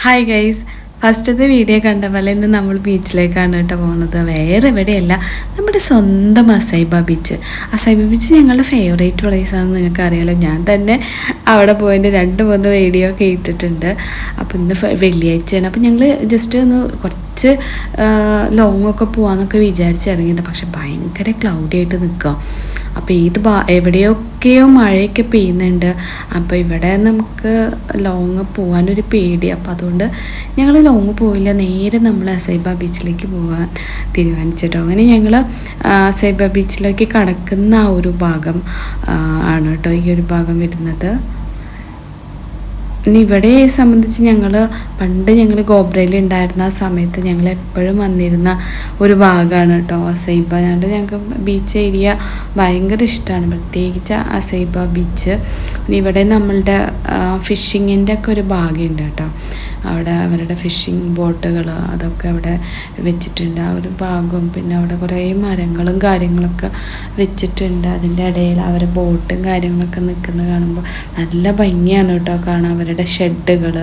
Hi guys, ഫസ്റ്റത്തെ video കണ്ട പോലെ ഇന്ന് നമ്മൾ ബീച്ചിലേക്കാണ് കേട്ടോ പോകുന്നത്. വേറെ എവിടെയല്ല, നമ്മുടെ സ്വന്തം അസൈബ ബീച്ച്. അസൈബ ബീച്ച് ഞങ്ങളുടെ ഫേവറേറ്റ് പ്ലേസാണെന്ന് നിങ്ങൾക്ക് അറിയാലോ. ഞാൻ തന്നെ അവിടെ പോയതിൻ്റെ 2-3 വീഡിയോ ഒക്കെ ഇട്ടിട്ടുണ്ട്. അപ്പോൾ ഇന്ന് വെള്ളിയാഴ്ചയാണ്. അപ്പോൾ ഞങ്ങൾ ജസ്റ്റ് ഒന്ന് കുറച്ച് ലോങ്ങൊക്കെ പോകാമെന്നൊക്കെ വിചാരിച്ചിറങ്ങിയത്. പക്ഷെ ഭയങ്കര ക്ലൗഡി ആയിട്ട് നിൽക്കുക. അപ്പോൾ എവിടെയൊക്കെയോ മഴയൊക്കെ പെയ്യുന്നുണ്ട്. അപ്പോൾ ഇവിടെ നമുക്ക് ലോങ് പോകാനൊരു പേടി. അപ്പോൾ അതുകൊണ്ട് ഞങ്ങൾ ലോങ് പോയില്ല, നേരെ നമ്മൾ അസൈബ ബീച്ചിലേക്ക് പോകാൻ തീരുമാനിച്ചിട്ടോ. അങ്ങനെ ഞങ്ങൾ അസൈബ ബീച്ചിലേക്ക് കടക്കുന്ന ആ ഒരു ഭാഗം ആണ് കേട്ടോ ഈ ഒരു ഭാഗം വരുന്നത്. ഇനി ഇവിടെ സംബന്ധിച്ച് പണ്ട് ഞങ്ങൾ ഗോബ്രയിൽ ഉണ്ടായിരുന്ന ആ സമയത്ത് ഞങ്ങൾ എപ്പോഴും വന്നിരുന്ന ഒരു ഭാഗമാണ് കേട്ടോ അസൈബ. ഞങ്ങൾക്ക് ബീച്ച് ഏരിയ ഭയങ്കര ഇഷ്ടമാണ്, പ്രത്യേകിച്ച് അസൈബ ബീച്ച്. ഇവിടെ നമ്മളുടെ ഫിഷിങ്ങിൻ്റെ ഒക്കെ ഒരു ഭാഗമുണ്ട് കേട്ടോ. അവിടെ അവരുടെ ഫിഷിംഗ് ബോട്ടുകൾ അതൊക്കെ അവിടെ വെച്ചിട്ടുണ്ട്, ആ ഒരു ഭാഗവും. പിന്നെ അവിടെ കുറേ മരങ്ങളും കാര്യങ്ങളൊക്കെ വെച്ചിട്ടുണ്ട്. അതിൻ്റെ ഇടയിൽ അവരുടെ ബോട്ടും കാര്യങ്ങളൊക്കെ നിൽക്കുന്നത് കാണുമ്പോൾ നല്ല ഭംഗിയാണ് കേട്ടോ കാണാൻ. അവരുടെ ഷെഡുകൾ,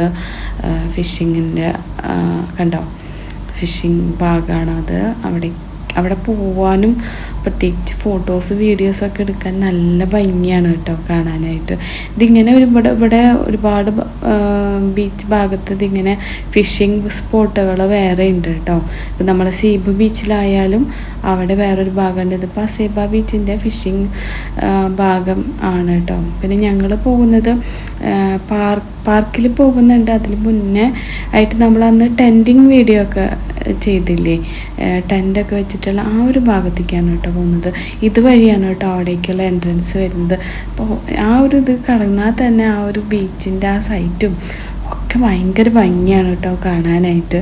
ഫിഷിങ്ങിൻ്റെ കണ്ടോ, ഫിഷിംഗ് ഭാഗമാണ് അത്. അവിടെ പോവാനും പ്രത്യേകിച്ച് ഫോട്ടോസ് വീഡിയോസൊക്കെ എടുക്കാൻ നല്ല ഭംഗിയാണ് കേട്ടോ കാണാനായിട്ട്. ഇതിങ്ങനെ ഇവിടെ ഒരുപാട് ബീച്ച് ഭാഗത്ത് ഇതിങ്ങനെ ഫിഷിംഗ് സ്പോട്ടുകൾ വേറെ ഉണ്ട് കേട്ടോ. ഇപ്പം നമ്മുടെ സീബ് ബീച്ചിലായാലും അവിടെ വേറൊരു ഭാഗമുണ്ട്. ഇതിപ്പോൾ അസൈബ ബീച്ചിൻ്റെ ഫിഷിംഗ് ഭാഗം ആണ് കേട്ടോ. പിന്നെ ഞങ്ങൾ പോകുന്നത് പാർക്കിൽ പോകുന്നുണ്ട്. അതിന് മുന്നേ ആയിട്ട് നമ്മൾ അന്ന് ടെൻറ്റിങ് വീഡിയോ ഒക്കെ ചെയ്തില്ലേ, ടെൻ്റൊക്കെ വെച്ചിട്ടുള്ള ആ ഒരു ഭാഗത്തേക്കാണ് കേട്ടോ പോകുന്നത്. ഇതുവഴിയാണ് കേട്ടോ അവിടേക്കുള്ള എൻട്രൻസ് വരുന്നത്. അപ്പോൾ ആ ഒരു ഇത് കടന്നാൽ തന്നെ ആ ഒരു ബീച്ചിൻ്റെ ആ സൈറ്റും ഒക്കെ ഭയങ്കര ഭംഗിയാണ് കേട്ടോ കാണാനായിട്ട്.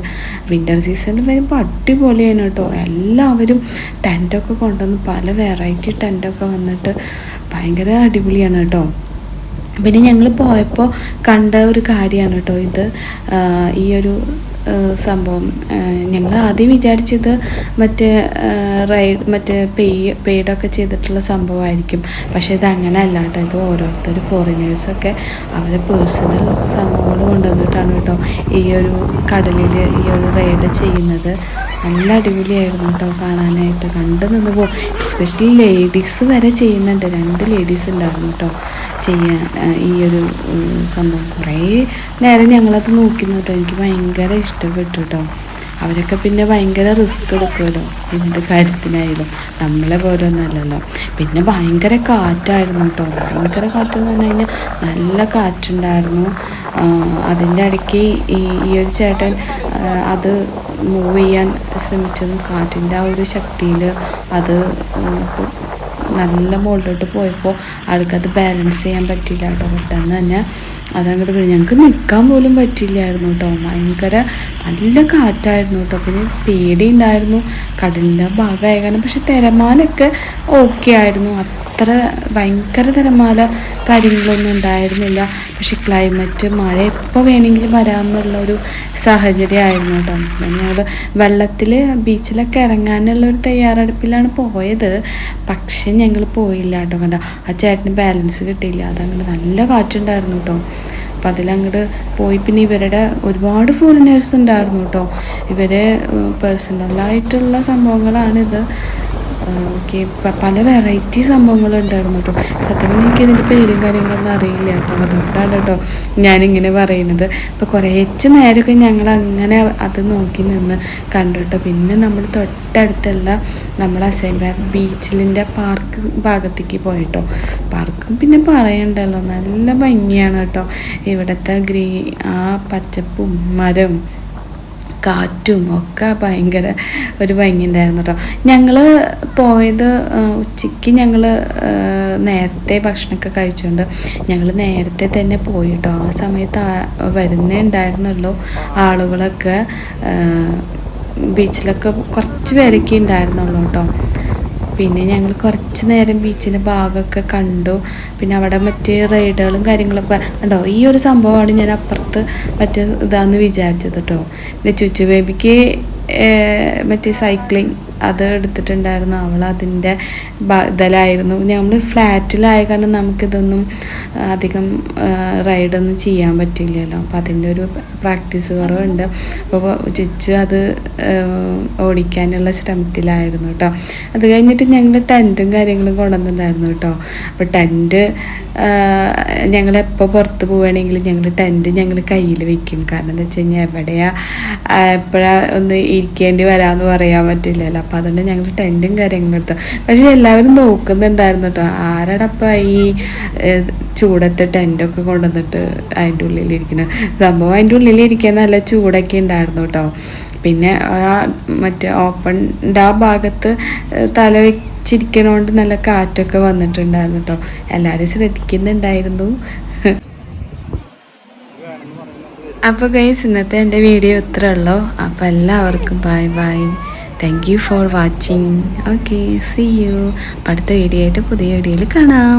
വിൻ്റർ സീസണിൽ വരുമ്പോൾ അടിപൊളിയാണ് കേട്ടോ. എല്ലാവരും ടെൻറ്റൊക്കെ കൊണ്ടുവന്ന് പല വെറൈറ്റി ടെൻറ്റൊക്കെ വന്നിട്ട് ഭയങ്കര അടിപൊളിയാണ് കേട്ടോ. പിന്നെ ഞങ്ങൾ പോയപ്പോൾ കണ്ട ഒരു കാര്യമാണ് കേട്ടോ ഇത്, ഈ ഒരു സംഭവം. ഞങ്ങൾ ആദ്യം വിചാരിച്ചത് മറ്റേ പെയ്ഡൊക്കെ ചെയ്തിട്ടുള്ള സംഭവമായിരിക്കും. പക്ഷേ ഇത് അങ്ങനെ അല്ല കേട്ടോ. ഇത് ഓരോരുത്തർ ഫോറിനേഴ്സൊക്കെ അവരെ പേഴ്സണൽ സംഭവങ്ങൾ കൊണ്ടുവന്നിട്ടാണ് കേട്ടോ ഈ ഒരു കടലിൽ ഈ ഒരു റൈഡ് ചെയ്യുന്നത്. നല്ല അടിപൊളിയായിരുന്നു കേട്ടോ കാണാനായിട്ട്. കണ്ടു നിന്ന് പോകും. എസ്പെഷ്യലി ലേഡീസ് വരെ ചെയ്യുന്നുണ്ട്. 2 ലേഡീസ് ഉണ്ടായിരുന്നു കേട്ടോ ചെയ്യാൻ ഈ ഒരു സംഭവം. കുറേ നേരം ഞങ്ങളത് നോക്കി കേട്ടോ. എനിക്ക് ഭയങ്കര ഇഷ്ടപ്പെട്ടു കേട്ടോ. അവരൊക്കെ പിന്നെ ഭയങ്കര റിസ്ക് എടുക്കുമല്ലോ എന്ത് കാര്യത്തിനായാലും, നമ്മളെ പോലെ ഒന്നുമല്ലല്ലോ. പിന്നെ ഭയങ്കര കാറ്റായിരുന്നു കേട്ടോ. ഭയങ്കര കാറ്റെന്ന് പറഞ്ഞു കഴിഞ്ഞാൽ നല്ല കാറ്റുണ്ടായിരുന്നു. അതിൻ്റെ ഇടയ്ക്ക് ഈ ഒരു ചേട്ടൻ അത് മൂവ് ചെയ്യാൻ ശ്രമിച്ചതും കാറ്റിൻ്റെ ആ ഒരു ശക്തിയിൽ അത് നല്ല മുകളിലോട്ട് പോയപ്പോൾ ആൾക്കത് ബാലൻസ് ചെയ്യാൻ പറ്റിയില്ല കേട്ടോ. പെട്ടെന്ന് തന്നെ അതങ്ങോട്ട് വീഴും. ഞങ്ങൾക്ക് നിൽക്കാൻ പോലും പറ്റില്ലായിരുന്നു കേട്ടോ. ഭയങ്കര നല്ല കാറ്റായിരുന്നു കേട്ടോ. പിന്നെ പേടിയുണ്ടായിരുന്നു കടലിൻ്റെ ഭാഗമായ കാരണം. പക്ഷെ തിരമാലയൊക്കെ ഓക്കെ ആയിരുന്നു. അത്ര ഭയങ്കര തിരമാല കാര്യങ്ങളൊന്നും ഉണ്ടായിരുന്നില്ല. പക്ഷെ ക്ലൈമറ്റ് മഴ എപ്പോൾ വേണമെങ്കിലും വരാമെന്നുള്ളൊരു സാഹചര്യമായിരുന്നു കേട്ടോ. ഞങ്ങൾ വെള്ളത്തിൽ ബീച്ചിലൊക്കെ ഇറങ്ങാനുള്ളൊരു തയ്യാറെടുപ്പിലാണ് പോയത്. പക്ഷെ ഞങ്ങൾ പോയില്ല കേട്ടോ. കണ്ടോ, ആ ചേട്ടന് ബാലൻസ് കിട്ടിയില്ല. അതങ്ങനെ നല്ല കാറ്റുണ്ടായിരുന്നു കേട്ടോ. അപ്പം അതിലങ്ങോട്ട് പോയി. പിന്നെ ഇവരുടെ ഒരുപാട് ഫോറിനേഴ്സ് ഉണ്ടായിരുന്നു കേട്ടോ. ഇവരെ പേഴ്സണലായിട്ടുള്ള സംഭവങ്ങളാണിത്. ഓക്കെ, പല വെറൈറ്റി സംഭവങ്ങളുണ്ടായിരുന്നു കേട്ടോ. സത്യം പറഞ്ഞാൽ എനിക്ക് ഇതിൻ്റെ പേരും കാര്യങ്ങളൊന്നും അറിയില്ല കേട്ടോ. അതുകൊണ്ടാണ് കേട്ടോ ഞാനിങ്ങനെ പറയുന്നത്. അപ്പോൾ കുറേച്ച് നേരമൊക്കെ ഞങ്ങൾ അങ്ങനെ അത് നോക്കി നിന്ന് കണ്ടു കേട്ടോ. പിന്നെ നമ്മൾ തൊട്ടടുത്തുള്ള നമ്മൾ അസൈബ ബീച്ചിലിൻ്റെ പാർക്ക് ഭാഗത്തേക്ക് പോയിട്ടോ. പാർക്കും പിന്നെ പറയണ്ടല്ലോ, നല്ല ഭംഗിയാണ് കേട്ടോ. ഇവിടുത്തെ ആ പച്ചപ്പും മരം കാറ്റും ഒക്കെ ഭയങ്കര ഒരു ഭംഗി ഉണ്ടായിരുന്നു കേട്ടോ. ഞങ്ങൾ പോയത് ഉച്ചയ്ക്ക് ഞങ്ങൾ നേരത്തെ ഭക്ഷണമൊക്കെ കഴിച്ചുകൊണ്ട് ഞങ്ങൾ നേരത്തെ തന്നെ പോയി കേട്ടോ. ആ സമയത്ത് വരുന്നേ ഉണ്ടായിരുന്നുള്ളൂ ആളുകളൊക്കെ. ബീച്ചിലൊക്കെ കുറച്ച് പേരൊക്കെ ഉണ്ടായിരുന്നുള്ളൂ കേട്ടോ. പിന്നെ ഞങ്ങൾ കുറച്ച് നേരം ബീച്ചിൻ്റെ ഭാഗമൊക്കെ കണ്ടു. പിന്നെ അവിടെ മറ്റേ റൈഡുകളും കാര്യങ്ങളൊക്കെ ഉണ്ടോ. ഈ ഒരു സംഭവമാണ് ഞാൻ അപ്പുറത്ത് ഇതാന്ന് വിചാരിച്ചത് കേട്ടോ. പിന്നെ ചുച്ചു ബേബിക്ക് മറ്റേ സൈക്ലിംഗ് അത് എടുത്തിട്ടുണ്ടായിരുന്നു. അവൾ അതിൻ്റെ ഇതിലായിരുന്നു. നമ്മൾ ഫ്ലാറ്റിലായ കാരണം നമുക്കിതൊന്നും അധികം റൈഡൊന്നും ചെയ്യാൻ പറ്റില്ലല്ലോ. അപ്പോൾ അതിൻ്റെ ഒരു പ്രാക്ടീസ് കുറവുണ്ട്. അപ്പോൾ ചിച്ചു അത് ഓടിക്കാനുള്ള ശ്രമത്തിലായിരുന്നു കേട്ടോ. അത് കഴിഞ്ഞിട്ട് ഞങ്ങൾ ടെൻറ്റും കാര്യങ്ങളും കൊണ്ടുവന്നിട്ടുണ്ടായിരുന്നു കേട്ടോ. അപ്പോൾ ടെൻറ്റ് ഞങ്ങളെപ്പോൾ പുറത്ത് പോവുകയാണെങ്കിലും ഞങ്ങൾ കയ്യിൽ വെക്കും. കാരണം എന്താ വെച്ച് കഴിഞ്ഞാൽ എപ്പോഴാണ് ഒന്ന് ഇരിക്കേണ്ടി വരാമെന്ന് പറയാൻ പറ്റില്ലല്ലോ. അപ്പോൾ അതുകൊണ്ട് ഞങ്ങൾ ടെൻറ്റും കാര്യങ്ങളും എടുത്തു. പക്ഷേ എല്ലാവരും നോക്കുന്നുണ്ടായിരുന്നു കേട്ടോ, ആരടപ്പം ഈ ചൂടത്ത് ടെൻറ്റൊക്കെ കൊണ്ടുവന്നിട്ട് അതിൻ്റെ ഉള്ളിലിരിക്കുന്നത്. സംഭവം അതിൻ്റെ ഉള്ളിലിരിക്കാൻ നല്ല ചൂടൊക്കെ ഉണ്ടായിരുന്നു കേട്ടോ. പിന്നെ മറ്റേ ഓപ്പണിൻ്റെ ആ ഭാഗത്ത് തല വെച്ചിരിക്കണോണ്ട് നല്ല കാറ്റൊക്കെ വന്നിട്ടുണ്ടായിരുന്നു കേട്ടോ. എല്ലാവരും ശ്രദ്ധിക്കുന്നുണ്ടായിരുന്നു. അപ്പോൾ ഗൈസ്, ഇന്നത്തെ എൻ്റെ വീഡിയോ ഇത്രേ ഉള്ളൂ. അപ്പോൾ എല്ലാവർക്കും bye bye. Thank you for watching. Okay, see you. അപ്പോൾ അടുത്ത വീഡിയോ ആയിട്ട് പുതിയ വീഡിയോയിൽ കാണാം.